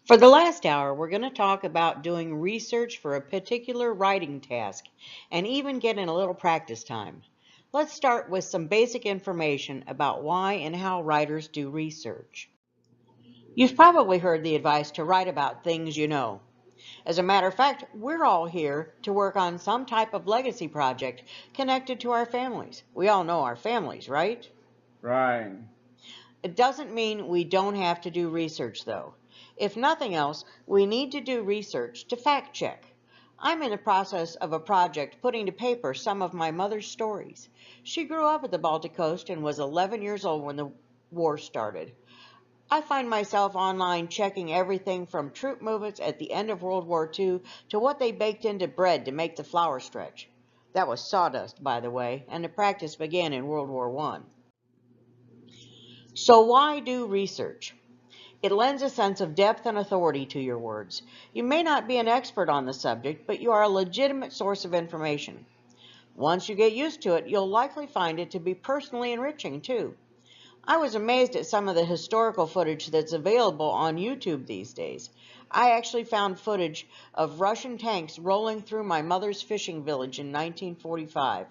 For the last hour, we're going to talk about doing research for a particular writing task and even getting a little practice time. Let's start with some basic information about why and how writers do research. You've probably heard the advice to write about things you know. As a matter of fact, we're all here to work on some type of legacy project connected to our families. We all know our families, right? Right. It doesn't mean we don't have to do research, though. If nothing else, we need to do research to fact check. I'm in the process of a project putting to paper some of my mother's stories. She grew up at the Baltic Coast and was 11 years old when the war started. I find myself online checking everything from troop movements at the end of World War II to what they baked into bread to make the flour stretch. That was sawdust, by the way, and the practice began in World War I. So why do research? It lends a sense of depth and authority to your words. You may not be an expert on the subject, but you are a legitimate source of information. Once you get used to it, you'll likely find it to be personally enriching, too. I was amazed at some of the historical footage that's available on YouTube these days. I actually found footage of Russian tanks rolling through my mother's fishing village in 1945.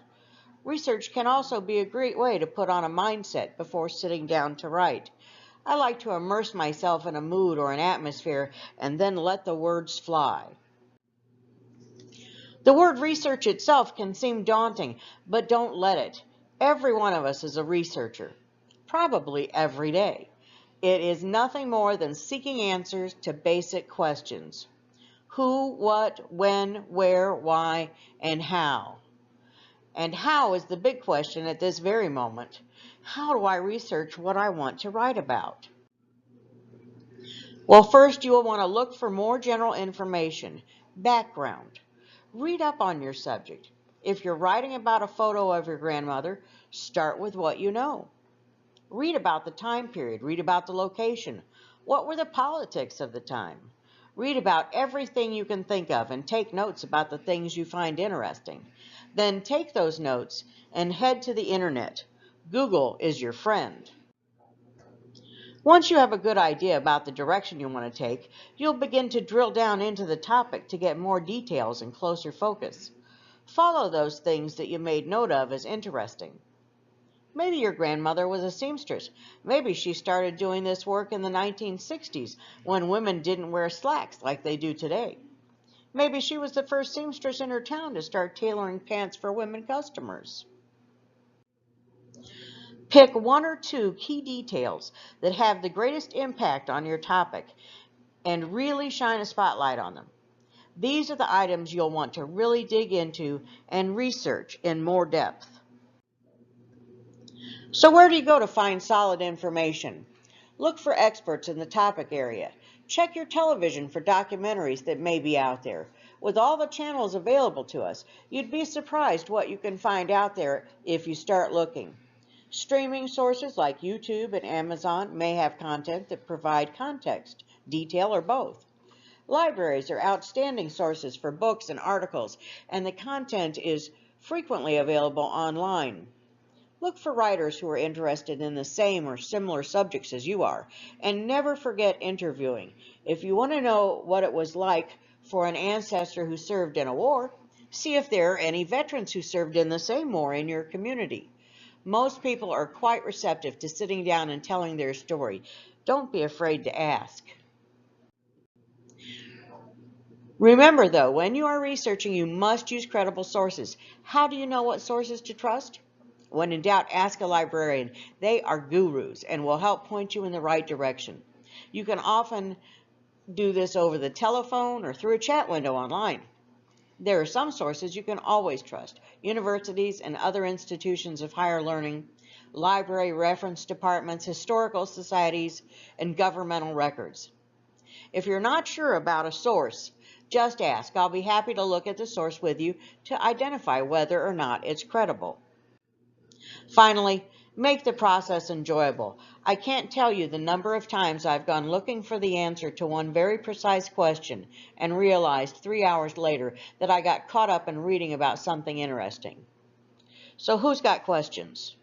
Research can also be a great way to put on a mindset before sitting down to write. I like to immerse myself in a mood or an atmosphere and then let the words fly. The word research itself can seem daunting, but don't let it. Every one of us is a researcher, probably every day. It is nothing more than seeking answers to basic questions. Who, what, when, where, why, and how. And how is the big question at this very moment. How do I research what I want to write about? Well, first you will want to look for more general information, background. Read up on your subject. If you're writing about a photo of your grandmother, start with what you know. Read about the time period, read about the location. What were the politics of the time? Read about everything you can think of and take notes about the things you find interesting. Then take those notes and head to the internet. Google is your friend. Once you have a good idea about the direction you want to take, you'll begin to drill down into the topic to get more details and closer focus. Follow those things that you made note of as interesting. Maybe your grandmother was a seamstress. Maybe she started doing this work in the 1960s when women didn't wear slacks like they do today. Maybe she was the first seamstress in her town to start tailoring pants for women customers. Pick one or two key details that have the greatest impact on your topic and really shine a spotlight on them. These are the items you'll want to really dig into and research in more depth. So where do you go to find solid information? Look for experts in the topic area. Check your television for documentaries that may be out there. With all the channels available to us, you'd be surprised what you can find out there if you start looking. Streaming sources like YouTube and Amazon may have content that provide context, detail, or both. Libraries are outstanding sources for books and articles, and the content is frequently available online. Look for writers who are interested in the same or similar subjects as you are, and never forget interviewing. If you want to know what it was like for an ancestor who served in a war, see if there are any veterans who served in the same war in your community. Most people are quite receptive to sitting down and telling their story. Don't be afraid to ask. Remember, though, when you are researching, you must use credible sources. How do you know what sources to trust? When in doubt, ask a librarian. They are gurus and will help point you in the right direction. You can often do this over the telephone or through a chat window online. There are some sources you can always trust: universities and other institutions of higher learning, library reference departments, historical societies, and governmental records. If you're not sure about a source, just ask. I'll be happy to look at the source with you to identify whether or not it's credible. Finally, make the process enjoyable. I can't tell you the number of times I've gone looking for the answer to one very precise question and realized 3 hours later that I got caught up in reading about something interesting. So who's got questions?